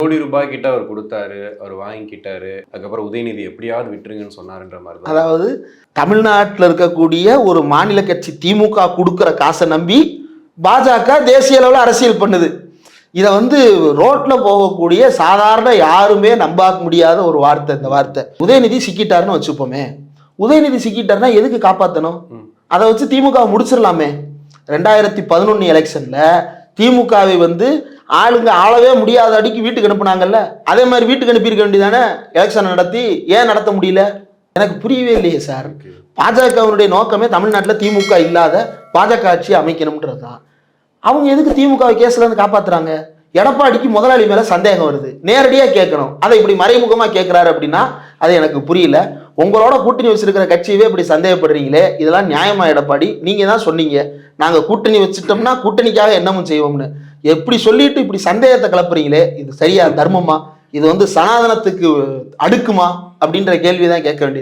கோடி ரூபாய் கிட்ட அவர் கொடுத்தாரு, அவர் வாங்கிக்கிட்டாரு. அதுக்கப்புறம் உதயநிதி எப்படியாவது விட்டுருங்கன்னு சொன்னாருன்ற மாதிரி தான். அதாவது தமிழ்நாட்டில் இருக்கக்கூடிய ஒரு மாநில கட்சி திமுக கொடுக்குற காசை நம்பி பாஜக தேசிய அளவில் அரசியல் பண்ணுது. இதை ரோட்ல போகக்கூடிய சாதாரண யாருமே நம்ப முடியாத ஒரு வார்த்தை இந்த வார்த்தை. உதயநிதி சிக்கிட்டாருன்னு வச்சுப்போமே, உதயநிதி சிக்கிட்டாருன்னா எதுக்கு காப்பாற்றணும்? அதை வச்சு திமுக முடிச்சிடலாமே. 2011 எலெக்ஷன்ல திமுகவை ஆளுங்க ஆளவே முடியாத அடிக்கு வீட்டுக்கு அனுப்புனாங்கல்ல, அதே மாதிரி வீட்டுக்கு அனுப்பியிருக்க வேண்டியதானே எலெக்ஷன் நடத்தி. ஏன் நடத்த முடியல? எனக்கு புரியவே இல்லையே சார். பாஜகவினுடைய நோக்கமே தமிழ்நாட்டில் திமுக இல்லாத பாஜக ஆட்சி அமைக்கணும்ன்றது தான். அவங்க எதுக்கு திமுக கேஸ்ல இருந்து காப்பாத்துறாங்க? எடப்பாடிக்கு முதலாளி மேல சந்தேகம் வருது, நேரடியா கேட்கணும். அதை இப்படி மறைமுகமா கேட்கிறாரு அப்படின்னா அது எனக்கு புரியல. உங்களோட கூட்டணி வச்சிருக்கிற கட்சியவே இப்படி சந்தேகப்படுறீங்களே, இதெல்லாம் நியாயமா எடப்பாடி? நீங்க தான் சொன்னீங்க நாங்க கூட்டணி வச்சுட்டோம்னா கூட்டணிக்காக என்னமும் செய்வோம்னு. எப்படி சொல்லிட்டு இப்படி சந்தேகத்தை கிளப்புறீங்களே, இது சரியா? தர்மமா? இது சனாதனத்துக்கு அடுக்குமா அப்படின்ற கேள்விதான் கேட்க வேண்டியது.